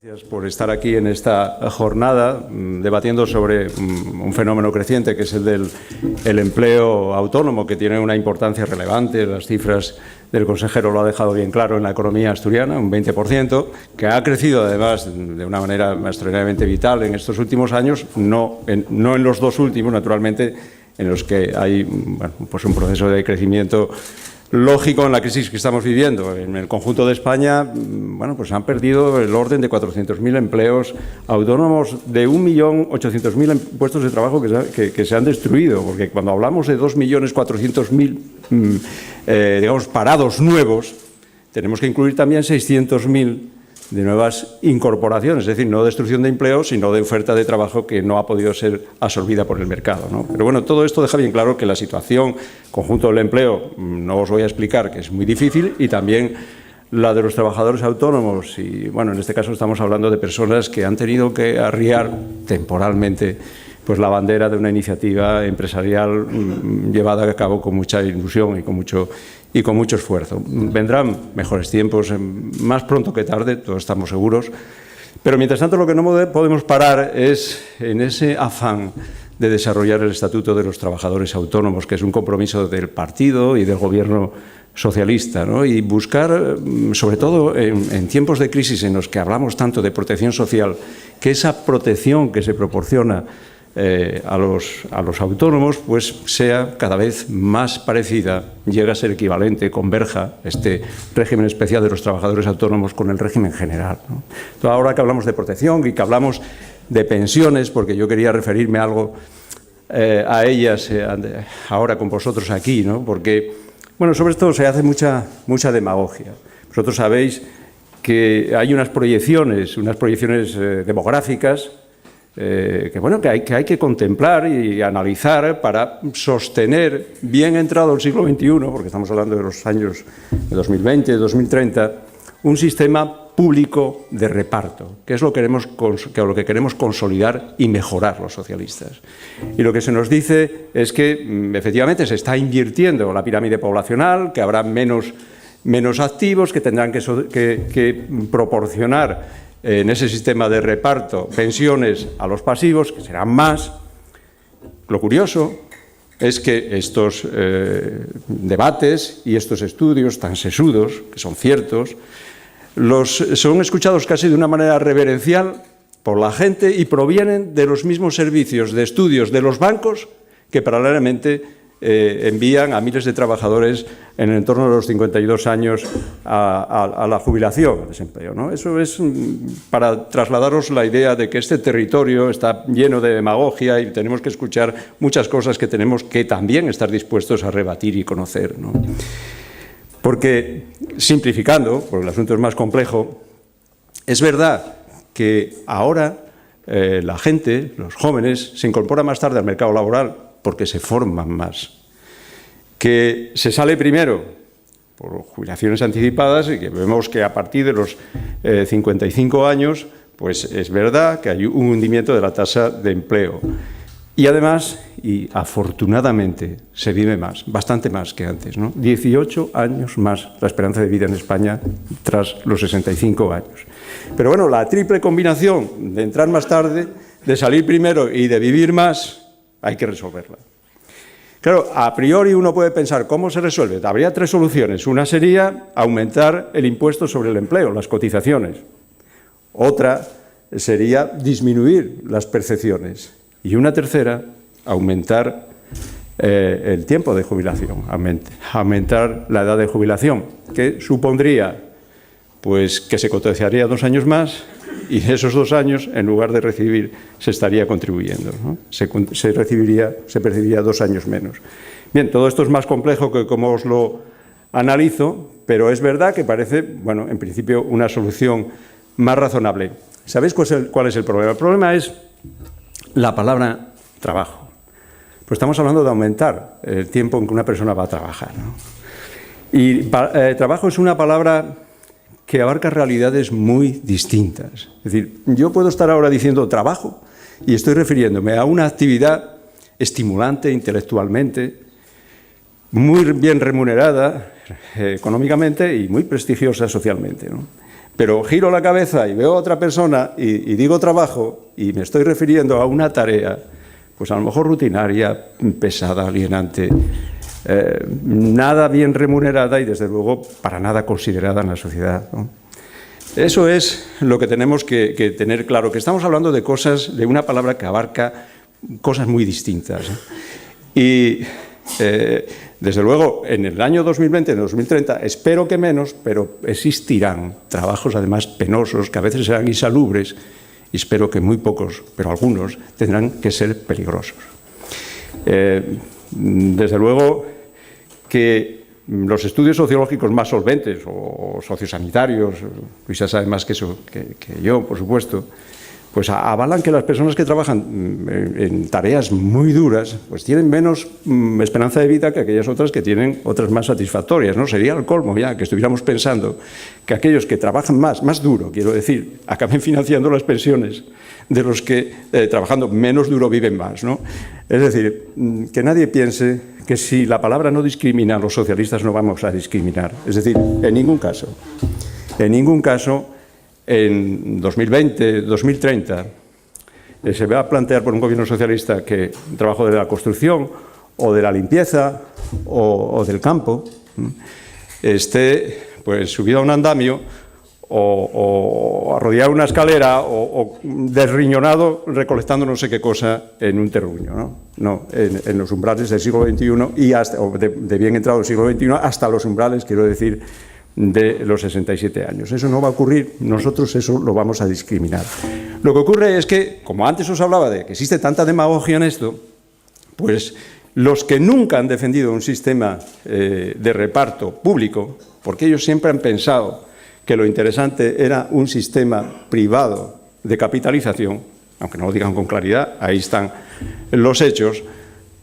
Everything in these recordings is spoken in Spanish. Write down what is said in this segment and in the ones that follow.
Gracias por estar aquí en esta jornada debatiendo sobre un fenómeno creciente que es el del empleo autónomo, que tiene una importancia relevante. Las cifras del consejero lo ha dejado bien claro en la economía asturiana, un 20%, que ha crecido además de una manera extraordinariamente vital en estos últimos años, no en los dos últimos, naturalmente, en los que hay pues un proceso de crecimiento lógico en la crisis que estamos viviendo. En el conjunto de España, pues han perdido el orden de 400.000 empleos autónomos, de 1.800.000 puestos de trabajo que se han destruido, porque cuando hablamos de 2.400.000 digamos, parados nuevos, tenemos que incluir también 600.000 de nuevas incorporaciones, es decir, no destrucción de empleo, sino de oferta de trabajo que no ha podido ser absorbida por el mercado, ¿no? Pero bueno, todo esto deja bien claro que la situación conjunto del empleo, no os voy a explicar, que es muy difícil, y también la de los trabajadores autónomos, y bueno, en este caso estamos hablando de personas que han tenido que arriar temporalmente pues la bandera de una iniciativa empresarial llevada a cabo con mucha ilusión y con mucho esfuerzo. Vendrán mejores tiempos, más pronto que tarde, todos estamos seguros, pero mientras tanto lo que no podemos parar es en ese afán de desarrollar el Estatuto de los Trabajadores Autónomos, que es un compromiso del partido y del Gobierno socialista, ¿no? Y buscar, sobre todo en tiempos de crisis en los que hablamos tanto de protección social, que esa protección que se proporciona a los autónomos pues sea cada vez más parecida, llega a ser equivalente, converja este régimen especial de los trabajadores autónomos con el régimen general, ¿no? Entonces, ahora que hablamos de protección y que hablamos de pensiones, porque yo quería referirme algo a ellas ahora con vosotros aquí, ¿no? Porque sobre esto se hace mucha demagogia. Vosotros sabéis que hay unas proyecciones demográficas que hay que contemplar y analizar para sostener, bien entrado el siglo XXI, porque estamos hablando de los años de 2020, 2030, un sistema público de reparto, que es lo que queremos consolidar y mejorar los socialistas. Y lo que se nos dice es que efectivamente se está invirtiendo la pirámide poblacional, que habrá menos activos, que tendrán que proporcionar en ese sistema de reparto pensiones a los pasivos, que serán más. Lo curioso es que estos debates y estos estudios tan sesudos, que son ciertos, son escuchados casi de una manera reverencial por la gente y provienen de los mismos servicios de estudios de los bancos que paralelamente envían a miles de trabajadores en el entorno de los 52 años a la jubilación, al desempleo, ¿no? Eso es para trasladaros la idea de que este territorio está lleno de demagogia y tenemos que escuchar muchas cosas que tenemos que también estar dispuestos a rebatir y conocer, ¿no? Porque, simplificando, porque el asunto es más complejo, es verdad que ahora la gente, los jóvenes, se incorporan más tarde al mercado laboral porque se forman más, que se sale primero por jubilaciones anticipadas y que vemos que a partir de los 55 años, pues es verdad que hay un hundimiento de la tasa de empleo. Y además, y afortunadamente, se vive más, bastante más que antes, ¿no? 18 años más la esperanza de vida en España tras los 65 años. Pero bueno, la triple combinación de entrar más tarde, de salir primero y de vivir más, hay que resolverla. Claro, a priori uno puede pensar, ¿cómo se resuelve? Habría tres soluciones. Una sería aumentar el impuesto sobre el empleo, las cotizaciones. Otra sería disminuir las percepciones. Y una tercera, aumentar el tiempo de jubilación, aumentar la edad de jubilación, que supondría pues, que se cotizaría 2 años más y esos 2 años, en lugar de recibir, se estaría contribuyendo, ¿no? Se percibiría 2 años menos. Bien, todo esto es más complejo que como os lo analizo, pero es verdad que parece, en principio, una solución más razonable. ¿Sabéis cuál es el problema? El problema es la palabra trabajo. Pues estamos hablando de aumentar el tiempo en que una persona va a trabajar, ¿no? Y trabajo es una palabra que abarca realidades muy distintas. Es decir, yo puedo estar ahora diciendo trabajo y estoy refiriéndome a una actividad estimulante intelectualmente, muy bien remunerada económicamente y muy prestigiosa socialmente, ¿no? Pero giro la cabeza y veo a otra persona y digo trabajo y me estoy refiriendo a una tarea, pues a lo mejor rutinaria, pesada, alienante, nada bien remunerada y desde luego para nada considerada en la sociedad, ¿no? Eso es lo que tenemos que tener claro, que estamos hablando de cosas, de una palabra que abarca cosas muy distintas, ¿no? Y desde luego en el año 2020, en el 2030, espero que menos, pero existirán trabajos además penosos, que a veces serán insalubres, y espero que muy pocos, pero algunos, tendrán que ser peligrosos. Desde luego que los estudios sociológicos más solventes o sociosanitarios, Luisa sabe más que eso que yo, por supuesto, pues avalan que las personas que trabajan en tareas muy duras pues tienen menos esperanza de vida que aquellas otras que tienen otras más satisfactorias, ¿no? Sería el colmo ya que estuviéramos pensando que aquellos que trabajan más duro, quiero decir, acaben financiando las pensiones de los que trabajando menos duro viven más, ¿no? Es decir, que nadie piense que si la palabra no discrimina, los socialistas no vamos a discriminar. Es decir, en ningún caso, en 2020, 2030, se va a plantear por un gobierno socialista que el trabajo de la construcción o de la limpieza o del campo esté pues subido a un andamio o arrodillado a una escalera o desriñonado recolectando no sé qué cosa en un terruño, ¿no? En los umbrales del siglo XXI y hasta, o de bien entrado el siglo XXI hasta los umbrales, quiero decir, de los 67 años. Eso no va a ocurrir, nosotros eso lo vamos a discriminar. Lo que ocurre es que, como antes os hablaba de que existe tanta demagogia en esto, pues los que nunca han defendido un sistema de reparto público, porque ellos siempre han pensado que lo interesante era un sistema privado de capitalización, aunque no lo digan con claridad, ahí están los hechos,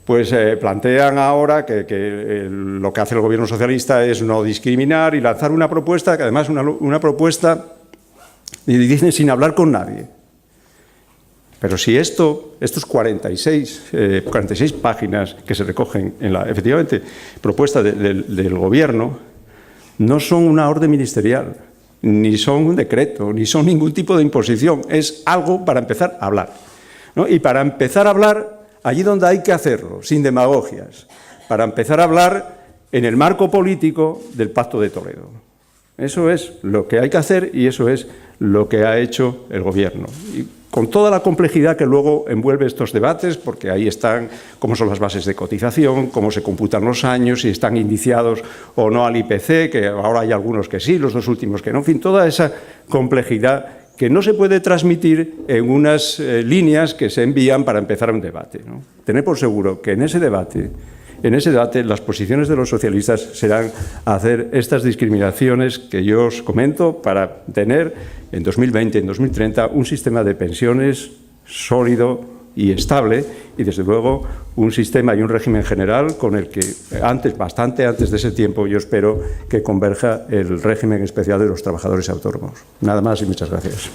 pues plantean ahora que lo que hace el gobierno socialista es no discriminar y lanzar una propuesta, que además una propuesta, y dicen sin hablar con nadie. Pero si estos 46 páginas que se recogen en la, efectivamente, propuesta del gobierno, no son una orden ministerial, ni son un decreto, ni son ningún tipo de imposición, es algo para empezar a hablar, ¿no? Y para empezar a hablar allí donde hay que hacerlo, sin demagogias, para empezar a hablar en el marco político del Pacto de Toledo. Eso es lo que hay que hacer y eso es lo que ha hecho el Gobierno. Y con toda la complejidad que luego envuelve estos debates, porque ahí están cómo son las bases de cotización, cómo se computan los años, si están indiciados o no al IPC, que ahora hay algunos que sí, los dos últimos que no, en fin, toda esa complejidad que no se puede transmitir en unas líneas que se envían para empezar un debate, ¿no? Tened por seguro que en ese debate las posiciones de los socialistas serán hacer estas discriminaciones que yo os comento para tener en 2020, en 2030, un sistema de pensiones sólido y estable y, desde luego, un sistema y un régimen general con el que bastante antes de ese tiempo, yo espero que converja el régimen especial de los trabajadores autónomos. Nada más y muchas gracias.